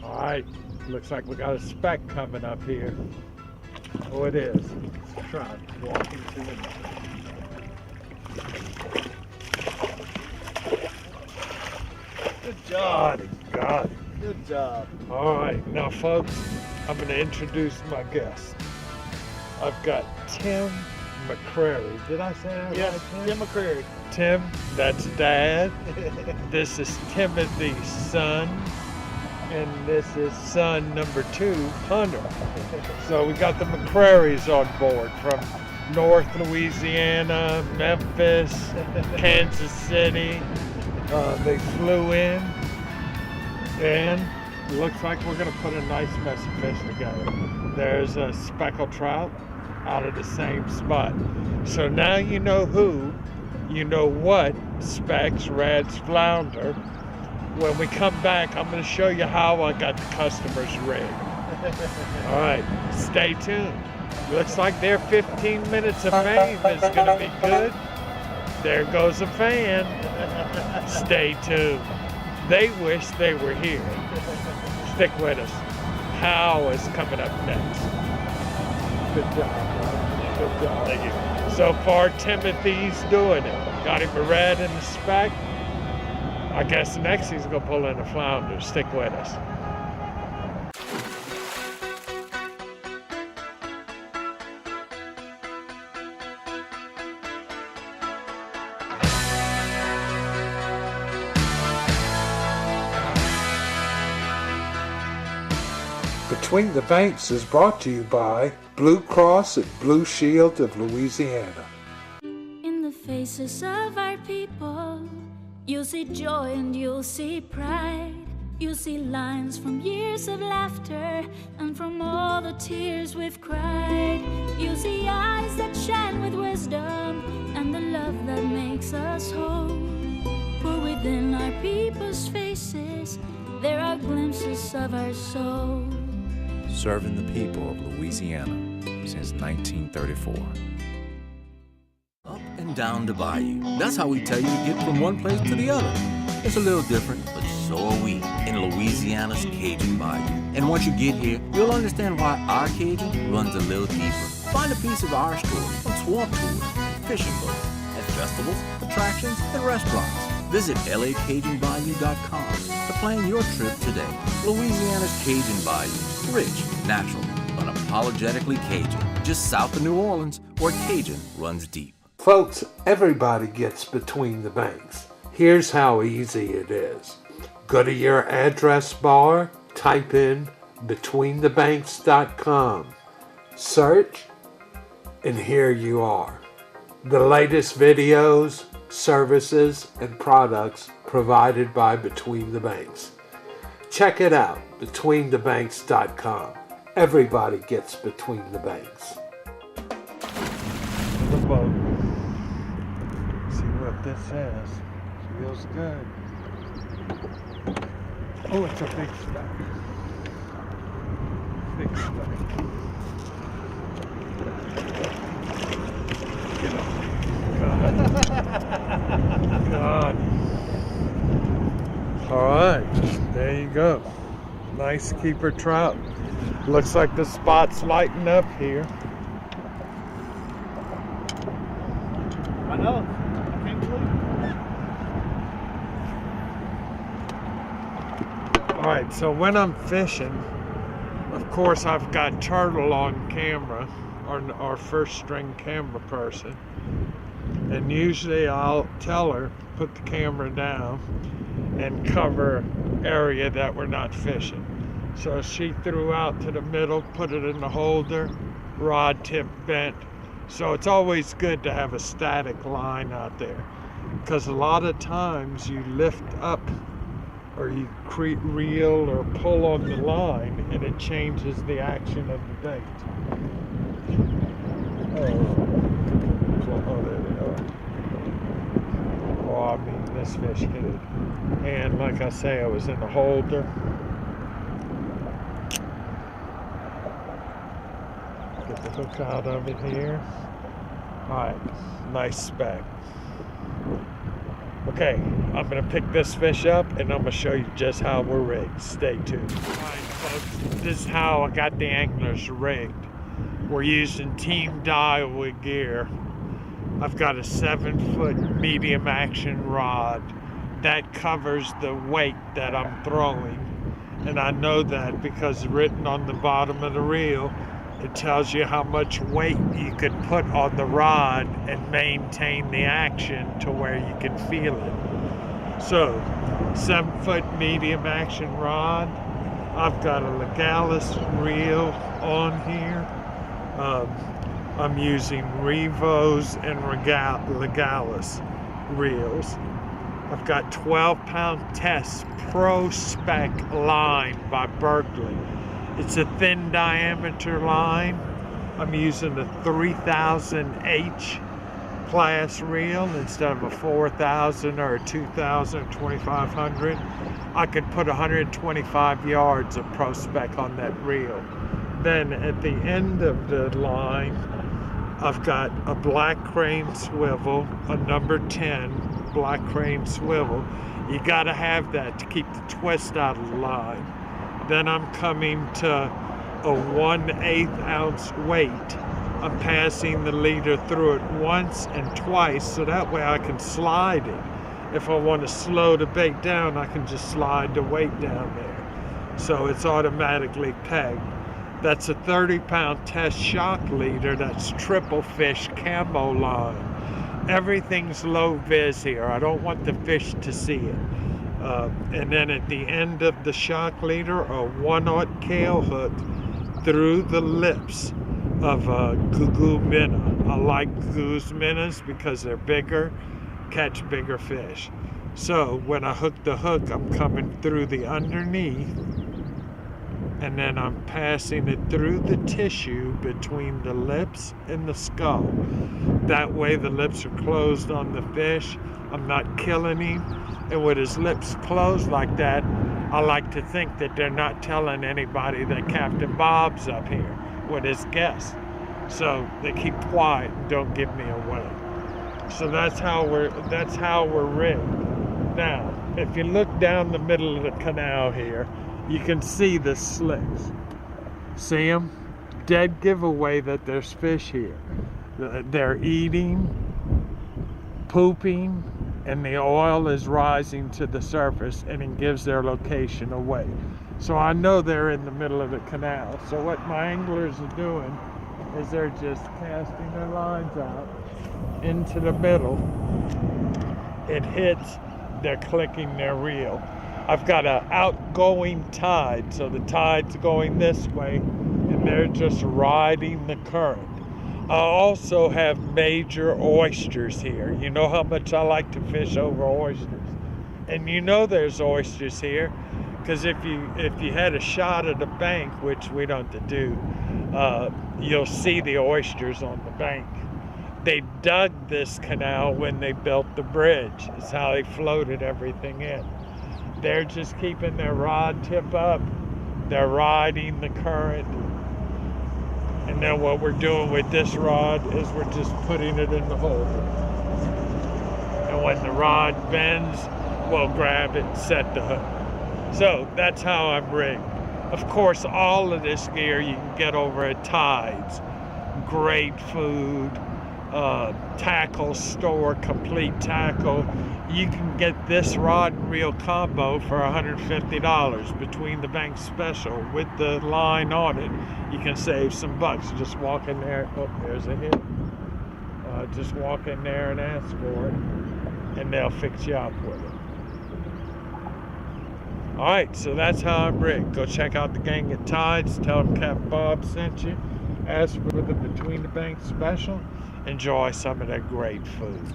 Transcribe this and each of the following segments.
All right, looks like we got a speck coming up here. Oh, it is. Let's try to walk into the net. Good job. Got it. Good job. All right, now folks, I'm going to introduce my guest. I've got Tim McCrary. Did I say that Yes, right, Tim McCrary. Tim, that's Dad. This is Timothy's son. And this is son number 2, Hunter. So we got the McCrarys on board from North Louisiana, Memphis, Kansas City. They flew in, and looks like we're gonna put a nice mess of fish together. There's a speckled trout out of the same spot. So now you know who, you know what specks, reds, flounder. When we come back, I'm going to show you how I got the customers rigged. All right, stay tuned. Looks like their 15 minutes of fame is going to be good. There goes a fan. Stay tuned. They wish they were here. Stick with us. How is coming up next. Good job, bro. Good job. Thank you. So far, Timothy's doing it. Got him a red and a speck. I guess next he's gonna pull in a flounder. Stick with us. Between the Banks is brought to you by Blue Cross and Blue Shield of Louisiana. In the faces of our people, you'll see joy and you'll see pride. You'll see lines from years of laughter and from all the tears we've cried. You'll see eyes that shine with wisdom and the love that makes us whole. For within our people's faces, there are glimpses of our soul. Serving the people of Louisiana since 1934. Up and down the bayou. That's how we tell you to get from one place to the other. It's a little different, but so are we in Louisiana's Cajun Bayou. And once you get here, you'll understand why our Cajun runs a little deeper. Find a piece of our story on swamp tours and fishing boats, at festivals, attractions, and restaurants. Visit lacajunbayou.com to plan your trip today. Louisiana's Cajun Bayou. Rich, natural, unapologetically Cajun. Just south of New Orleans, where Cajun runs deep. Folks, everybody gets between the banks. Here's how easy it is. Go to your address bar, type in betweenthebanks.com, search, and here you are. The latest videos, services, and products provided by Between the Banks. Check it out, betweenthebanks.com. Everybody gets between the banks. The boat. See what this says. Feels good. Oh, it's a big speck. Big speck. Get up. God. All right, there you go. Nice keeper trout. Looks like the spot's lighting up here. I know. I can't believe it. All right, so when I'm fishing, of course I've got Turtle on camera, our first string camera person. And usually I'll tell her, put the camera down and cover area that we're not fishing. So she threw out to the middle, put it in the holder, rod tip bent. So it's always good to have a static line out there, because a lot of times you lift up or you reel or pull on the line and it changes the action of the bait. Oh, there they are. Oh, I mean, this fish hit it. And like I say, I was in the holder. Get the hook out of it here. All right, nice speck. Okay, I'm gonna pick this fish up and I'm gonna show you just how we're rigged. Stay tuned. Alright folks, this is how I got the anglers rigged. We're using Team Daiwa gear. I've got a 7-foot medium action rod that covers the weight that I'm throwing. And I know that because written on the bottom of the reel, it tells you how much weight you could put on the rod and maintain the action to where you can feel it. So, 7-foot medium action rod. I've got a Legalis reel on here. I'm using Revos and Legalis reels. I've got 12-pound test Pro Spec line by Berkeley. It's a thin diameter line. I'm using a 3000H class reel instead of a 4000 or a 2000 or 2500. I could put 125 yards of Pro Spec on that reel. Then at the end of the line, I've got a black crane swivel, a number 10 black crane swivel. You gotta have that to keep the twist out of the line. Then I'm coming to a 1/8 ounce weight. I'm passing the leader through it once and twice so that way I can slide it. If I want to slow the bait down, I can just slide the weight down there. So it's automatically pegged. That's a 30-pound test shock leader. That's triple fish camo line. Everything's low vis here. I don't want the fish to see it. And then at the end of the shock leader, a 1/0 Kale hook through the lips of a Gugu minnow. I like Gugu's minnows because they're bigger, catch bigger fish. So when I hook the hook, I'm coming through the underneath, and then I'm passing it through the tissue between the lips and the skull. That way the lips are closed on the fish. I'm not killing him. And with his lips closed like that, I like to think that they're not telling anybody that Captain Bob's up here with his guests. So they keep quiet and don't give me away. So that's how we're rigged. Now, if you look down the middle of the canal here, you can see the slicks. See them? Dead giveaway that there's fish here. They're eating, pooping, and the oil is rising to the surface, and it gives their location away. So I know they're in the middle of the canal. So what my anglers are doing is they're just casting their lines out into the middle. It hits, they're clicking their reel. I've got an outgoing tide, so the tide's going this way, and they're just riding the current. I also have major oysters here. You know how much I like to fish over oysters. And you know there's oysters here, because if you had a shot at the bank, which we don't do, you'll see the oysters on the bank. They dug this canal when they built the bridge. It's how they floated everything in. They're just keeping their rod tip up. They're riding the current. And then what we're doing with this rod is we're just putting it in the hole. And when the rod bends, we'll grab it and set the hook. So that's how I'm rigged. Of course, all of this gear you can get over at Tides. Great food, tackle store, complete tackle. You can get this rod and reel combo for $150 between the bank special with the line on it. You can save some bucks. Just walk in there. Oh, there's a hit. Just walk in there and ask for it, and they'll fix you up with it. All right, so that's how I'm rigged. Go check out the gang at Tides. Tell them Captain Bob sent you. Ask for the between the bank special. Enjoy some of that great food.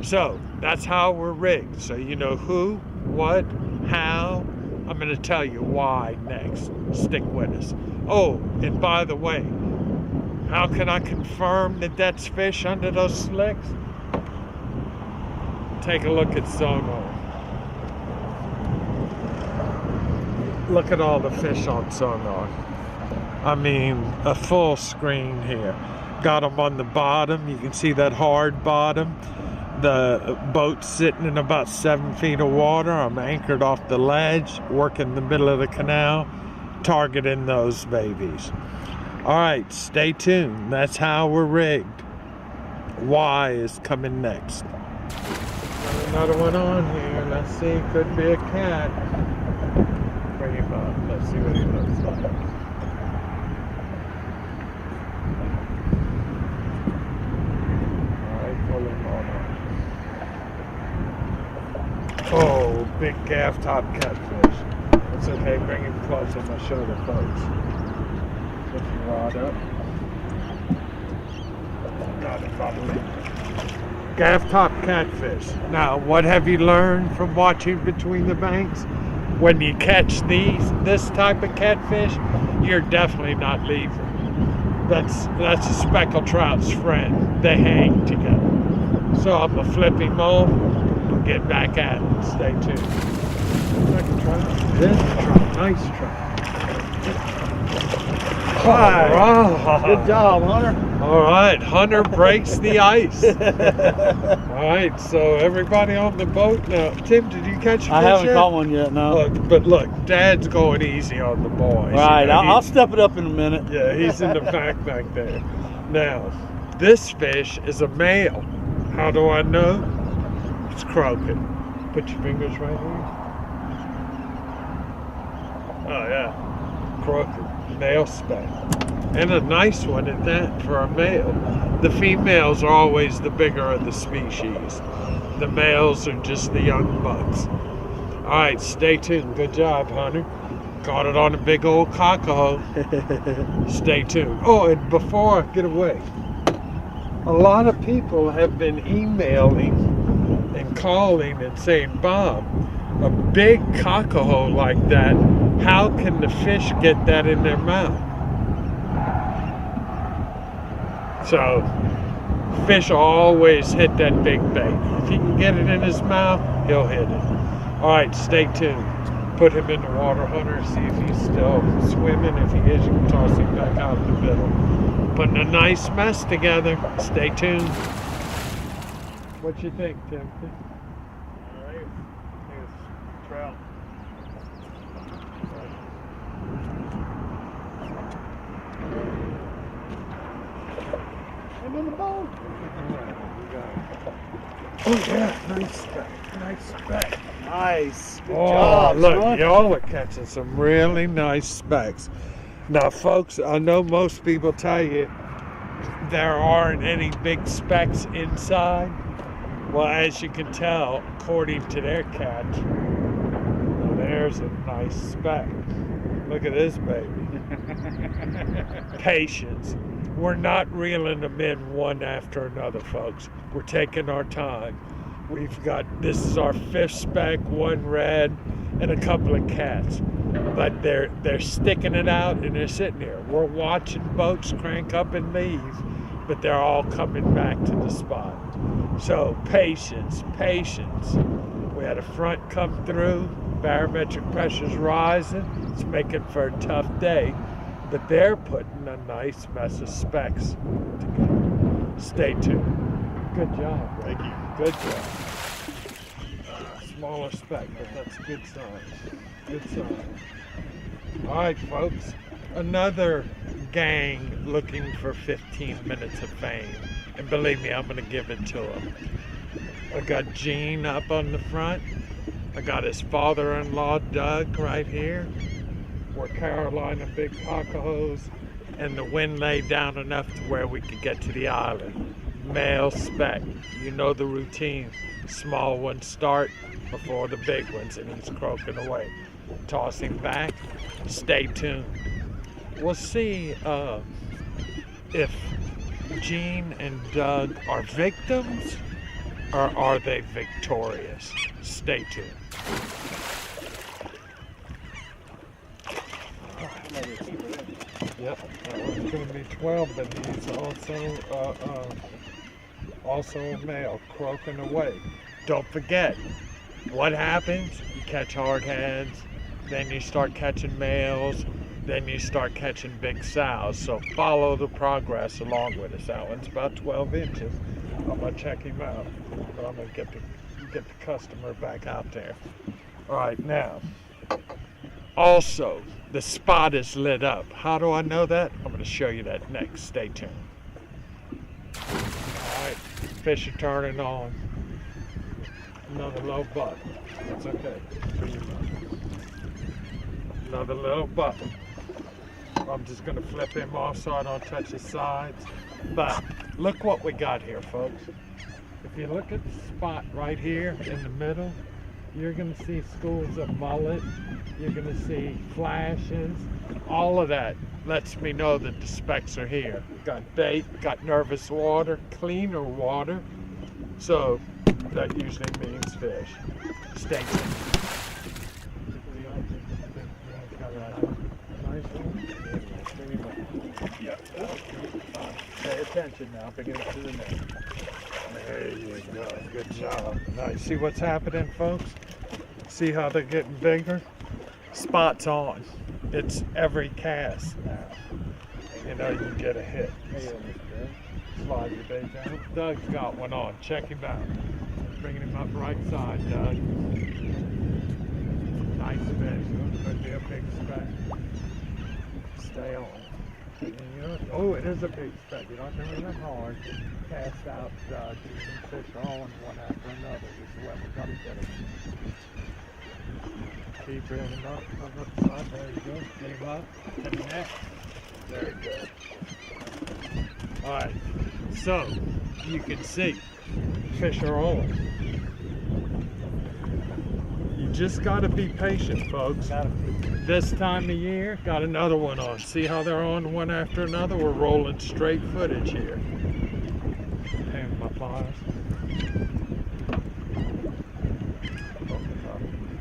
So that's how we're rigged. So you know who, what, how. I'm going to tell you why next. Stick with us. Oh, and by the way, how can I confirm that that's fish under those slicks? Take a look at sonar. Look at all the fish on sonar. I mean, a full screen here. Got them on the bottom. You can see that hard bottom. The boat's sitting in about 7 feet of water. I'm anchored off the ledge, working the middle of the canal, targeting those babies. All right, stay tuned. That's how we're rigged. Y is coming next. Got another one on here. Let's see. Could be a cat. Bring him up. Let's see what he looks like. All right, pull him on up. Oh, big gaff top catfish. It's okay. Bring him close on my shoulder, folks. Put your rod up. Got it, probably. Gaff top catfish. Now, what have you learned from watching Between the Banks? When you catch this type of catfish, you're definitely not leaving. That's a speckled trout's friend. They hang together. So I'm gonna flip him off and get back at it. Stay tuned. Second trout. This trout, nice trout. Right. Good job, Hunter. All right, Hunter breaks the ice. All right, so everybody on the boat now. Tim, did you catch a fish I haven't yet? caught one yet, no. But look, Dad's going easy on the boys. Right, You know, I'll step it up in a minute. Yeah, he's in the back there. Now, this fish is a male. How do I know? It's croaking. Put your fingers right here. Oh yeah, croaking. Male speck. And a nice one at that for a male. The females are always the bigger of the species. The males are just the young bucks. All right, stay tuned. Good job, Hunter. Caught it on a big old cockahoe. Stay tuned. Oh, and before I get away, a lot of people have been emailing and calling and saying, Bob, a big cockahoe like that, how can the fish get that in their mouth? So, fish will always hit that big bait. If he can get it in his mouth, he'll hit it. All right, stay tuned. Put him in the water, Hunter, see if he's still swimming. If he is, you can toss him back out in the middle. Putting a nice mess together. Stay tuned. What you think, Tim? All right, here's trout. I'm in the boat. Oh yeah, nice speck, nice speck. Nice. Good Oh, job, look, son. y'all are catching some really nice specks. Now, folks, I know most people tell you there aren't any big specks inside. Well, as you can tell, according to their catch, there's a nice speck. Look at this baby. Patience. We're not reeling them in one after another, folks. We're taking our time. This is our 5th speck, 1 red, and a couple of cats. But they're sticking it out and they're sitting here. We're watching boats crank up and leave, but they're all coming back to the spot. So patience, patience. We had a front come through, barometric pressure's rising. It's making for a tough day, but they're putting a nice mess of specks together. Stay tuned. Good job. Thank you. Good job. Smaller speck, but that's good size. Good size. All right, folks. Another gang looking for 15 minutes of fame. And believe me, I'm going to give it to them. I got Gene up on the front. I got his father-in-law, Doug, right here. We're Carolina big cockahoes. And the wind laid down enough to where we could get to the island. Male speck. You know the routine. Small ones start before the big ones, and he's croaking away. Toss him back. Stay tuned. We'll see if Gene and Doug are victims or are they victorious. Stay tuned. Yep, that one's going to be 12, but he's also a male, croaking away. Don't forget, what happens? You catch hardheads, then you start catching males, then you start catching big sows. So follow the progress along with us. That one's about 12 inches. I'm gonna check him out, but I'm gonna get the customer back out there. All right, now, also, the spot is lit up. How do I know that? I'm gonna show you that next. Stay tuned. All right, fish are turning on. Another low button. That's okay. Another little button. I'm just gonna flip him off so I don't touch his sides. But look what we got here, folks. If you look at the spot right here in the middle, you're gonna see schools of mullet. You're gonna see flashes. All of that lets me know that the specs are here. Got bait, got nervous water, cleaner water. So that usually means fish. Stay tuned. Yeah. Pay attention now. Bring it to the net. There you go. Good job. Now you see what's happening, folks? See how they're getting bigger? Spot's on. It's every cast now. You know you get a hit. Slide your bait down. Doug's got one on. Check him out. Bringing him up right side, Doug. Nice fish. Could be a big speck. Stay on. Oh, it is a big speck. You don't have to run hard. Cast out, Doug. Some fish are on one after another. This is where we got to get them. Keep bringing him up the side. There you go. Get him up to the net. There you go. Alright, so you can see fish are on. You just got to be patient, folks. This time of year, got another one on. See how they're on one after another? We're rolling straight footage here. And my pliers.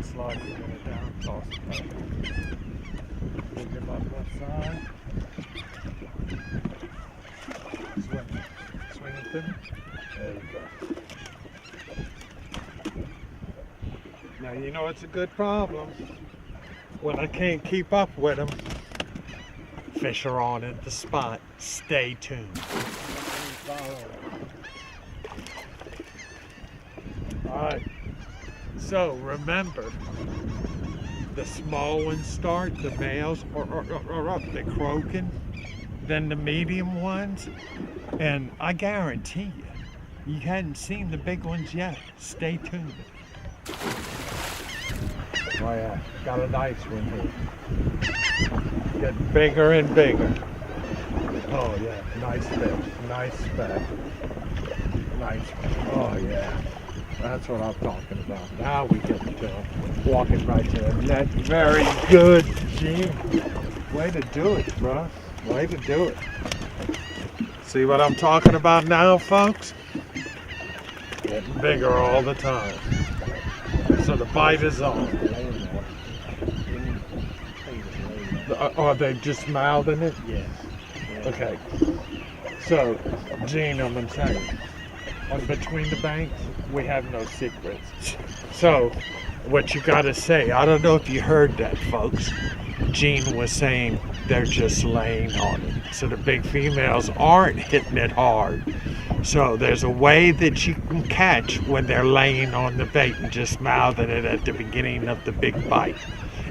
Slide it down, toss it back. Pick him up left side. Swing it to me. There you go. Now you know it's a good problem when I can't keep up with them. Fish are on at the spot. Stay tuned. Alright, so remember, the small ones start, the males are up, they're croaking, then the medium ones, and I guarantee you hadn't seen the big ones yet. Stay tuned. Oh yeah, got a nice one here. Getting bigger and bigger. Oh yeah, nice fish, nice speck. Nice, oh yeah. That's what I'm talking about. Now we get to them. Walking right to the net. Very good, Gene. Way to do it, bro. Way to do it. See what I'm talking about now, folks? Getting bigger all the time. So the bite is on. Are they just mouthing it? Yes. Okay. So, Gene, I'm going to tell you. On Between the Banks, we have no secrets. So, what you gotta say, I don't know if you heard that, folks. Gene was saying they're just laying on it. So the big females aren't hitting it hard. So there's a way that you can catch when they're laying on the bait and just mouthing it at the beginning of the big bite.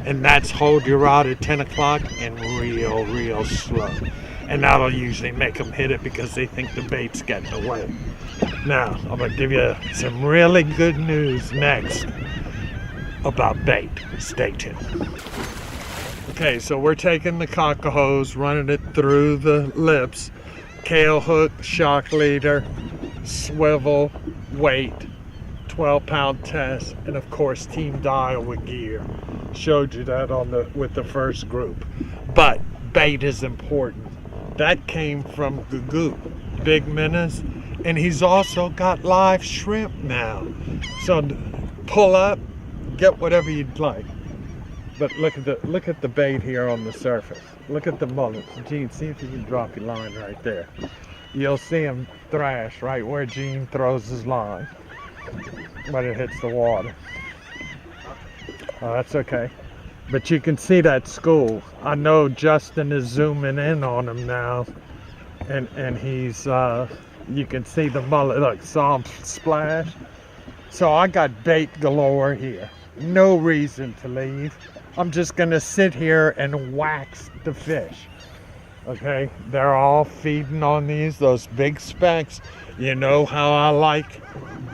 And that's hold your rod at 10 o'clock and real slow. And that'll usually make them hit it because they think the bait's getting away. Now, I'm going to give you some really good news next about bait. Stay tuned. Okay, so we're taking the cocker hose, running it through the lips, tail hook, shock leader, swivel, weight, 12-pound test, and of course team dial with gear. Showed you that with the first group. But bait is important. That came from Gugu, Big Menace, and he's also got live shrimp now. So pull up, get whatever you'd like. But look at the bait here on the surface. Look at the mullets. Gene, see if you can drop your line right there. You'll see him thrash right where Gene throws his line when it hits the water. Oh, that's okay. But you can see that school. I know Justin is zooming in on him now, and he's You can see the mullet, look, saw 'em splash. So I got bait galore here. No reason to leave. I'm just gonna sit here and wax the fish. Okay, they're all feeding on those big specks. You know how I like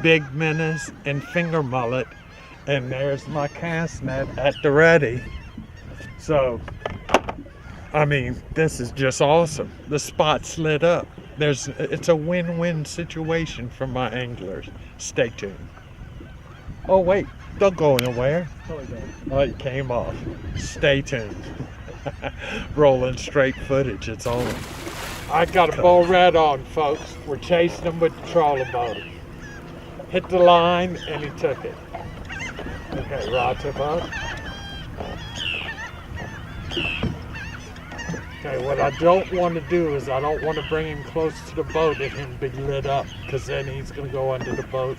big minnows and finger mullet. And there's my cast net at the ready. So, I mean, this is just awesome. The spot's lit up. It's a win-win situation for my anglers. Stay tuned. Oh wait, don't go anywhere. Oh, it came off. Stay tuned. Rolling straight footage, it's on. I got a bull red on, folks. We're chasing him with the trolling motor. Hit the line and he took it. Okay, rod tip up. Okay, what I don't want to do is I don't want to bring him close to the boat and him be lit up, because then he's going to go under the boat,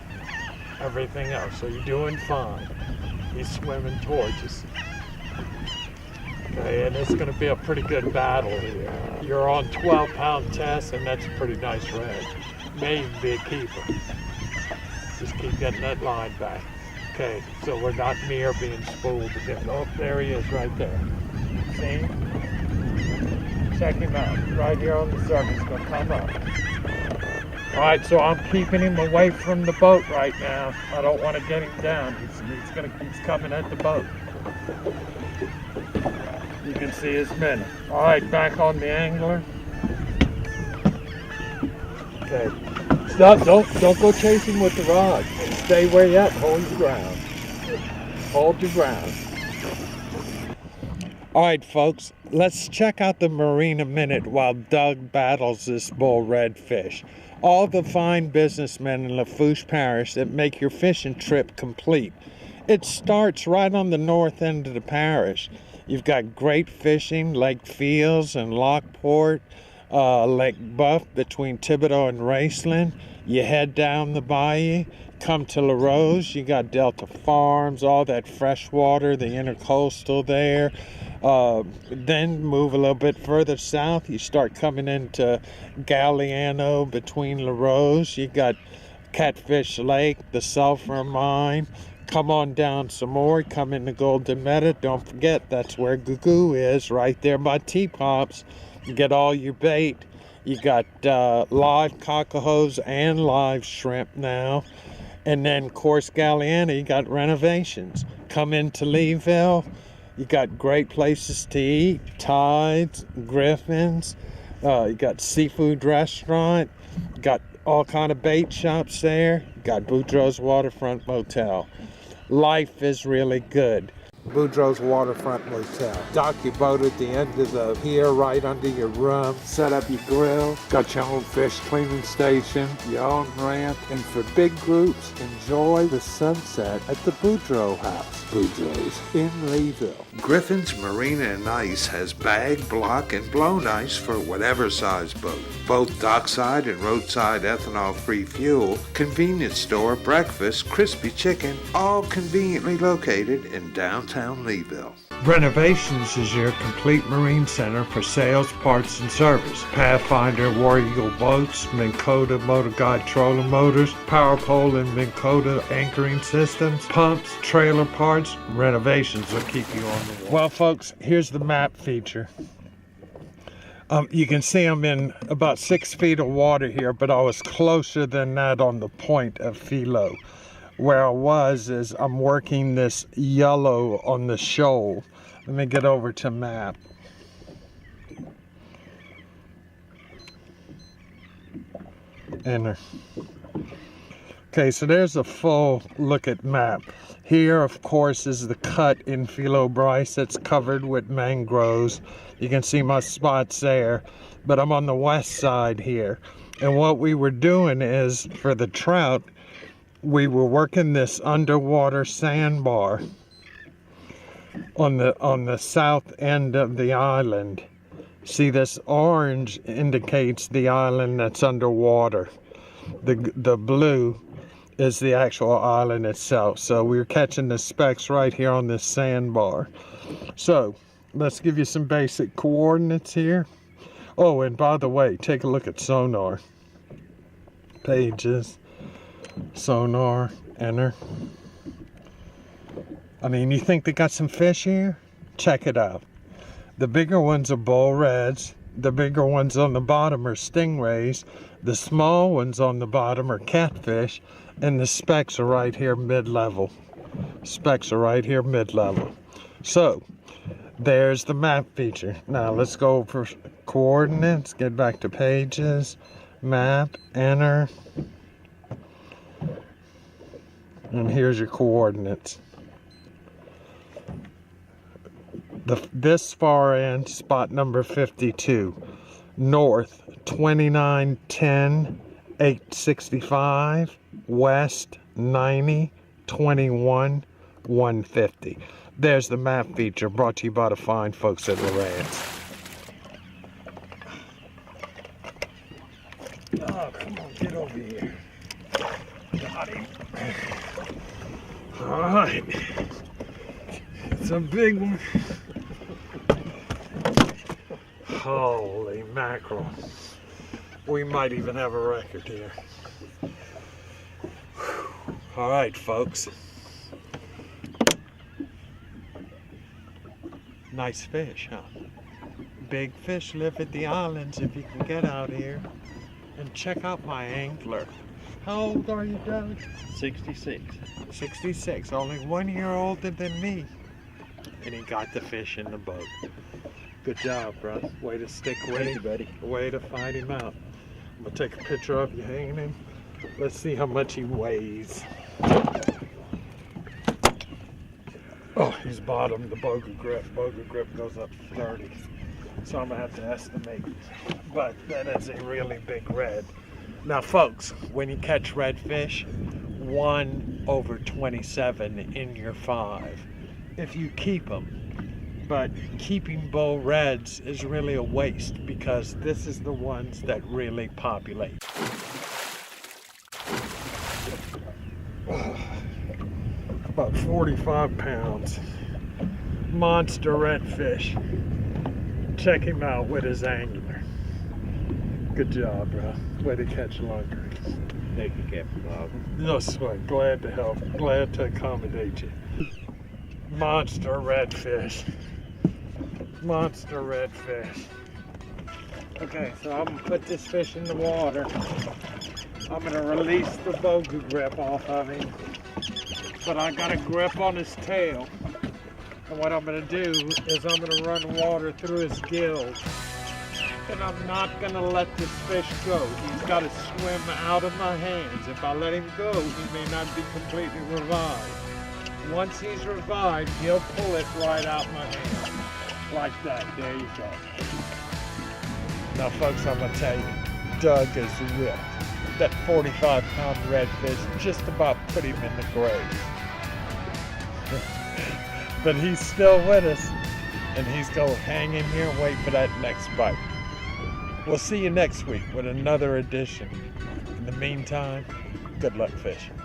everything else. So you're doing fine. He's swimming towards us. Okay, and it's going to be a pretty good battle here. You're on 12-pound test, and that's a pretty nice red. May even be a keeper. Just keep getting that line back. Okay, so we're not near being spooled again. Oh, there he is right there. See? Check him out. Right here on the surface. Gonna come up. Alright, so I'm keeping him away from the boat right now. I don't want to get him down. He's coming at the boat. You can see his minnow. Alright, back on the angler. Okay. Stop, don't go chasing with the rod. Stay where you're at, hold your ground. Hold your ground. Alright folks, let's check out the marina minute while Doug battles this bull redfish. All the fine businessmen in Lafourche Parish that make your fishing trip complete. It starts right on the north end of the parish. You've got great fishing, Lake Fields and Lockport, Lake Buff between Thibodeau and Raceland. You head down the bayou, come to La Rose, you got Delta Farms, all that fresh water, the intercoastal there. Then move a little bit further south, you start coming into Galliano between La Rose. You got Catfish Lake, the sulfur mine. Come on down some more, come into Golden Meadow. Don't forget, that's where Goo is, right there by T-Pops. You get all your bait. You got live cockahos and live shrimp now. And then, of course, Galliana, you got renovations. Come into Leeville, you got great places to eat. Tides, Griffin's, you got seafood restaurant, you got all kind of bait shops there. You got Boudreaux's Waterfront Motel. Life is really good. Boudreaux's Waterfront Motel. Dock your boat at the end of the pier right under your room. Set up your grill. Got your own fish cleaning station, your own ramp. And for big groups, enjoy the sunset at the Boudreaux House. Boudreaux's in Leeville. Griffin's Marina and Ice has bag, block, and blown ice for whatever size boat. Both dockside and roadside ethanol-free fuel, convenience store, breakfast, crispy chicken, all conveniently located in downtown Leeville. Renovations is your complete marine center for sales, parts, and service. Pathfinder, War Eagle boats, Minn Kota Motor Guide trolling motors, Power Pole and Minn Kota anchoring systems, pumps, trailer parts. Renovations will keep you on the wall. Well, folks, here's the map feature. You can see I'm in about 6 feet of water here, but I was closer than that on the point of Philo. Where I was is I'm working this yellow on the shoal. Let me get over to map. Enter. Okay, so there's a full look at map. Here, of course, is the cut in Philo Bryce that's covered with mangroves. You can see my spots there, but I'm on the west side here. And what we were doing is, for the trout, we were working this underwater sandbar on the south end of the island. See, this orange indicates the island that's underwater. The blue is the actual island itself. So we're catching the specks right here on this sandbar. So let's give you some basic coordinates here. Oh, and by the way, take a look at sonar. pages, sonar, enter. I mean, you think they got some fish here? Check it out. The bigger ones are bull reds. The bigger ones on the bottom are stingrays. The small ones on the bottom are catfish. And the specks are right here mid-level. Specks are right here mid-level. So, there's the map feature. Now, let's go over coordinates. Get back to pages. Map, enter. And here's your coordinates. This far end, spot number 52, north 2910 865, west 90 21 150. There's the map feature, brought to you by the fine folks at Lowrance. Oh, come on, get over here. Got him. All right. It's a big one. Holy mackerel. We might even have a record here. All right, folks. Nice fish, huh? Big fish live at the islands if you can get out here. And check out my angler. How old are you, Doug? 66. 66, only 1 year older than me. And he got the fish in the boat. Good job, bro. Way to stick with him, buddy. Way to find him out. I'm gonna take a picture of you hanging him. Let's see how much he weighs. Oh, he's bottom. The boga grip. Boga grip goes up 30. So I'm gonna have to estimate. But that is a really big red. Now, folks, when you catch redfish, 1/27 in your 5. If you keep them. But keeping bull reds is really a waste because this is the ones that really populate. About 45 pounds. Monster redfish. Check him out with his angler. Good job, bro. Way to catch longer. Thank you, Captain Bob. No sweat. Glad to help. Glad to accommodate you. Monster redfish. Monster redfish. Okay, so I'm gonna put this fish in the water. I'm gonna release the boga grip off of him. But I got a grip on his tail. And what I'm gonna do is I'm gonna run water through his gills. And I'm not gonna let this fish go. He's gotta swim out of my hands. If I let him go, he may not be completely revived. Once he's revived, he'll pull it right out my hand. Like that. There you go. Now, folks, I'm gonna tell you, Doug is ripped. That 45-pound redfish just about put him in the grave. But he's still with us, and he's gonna hang in here and wait for that next bite. We'll see you next week with another edition. In the meantime, good luck fishing.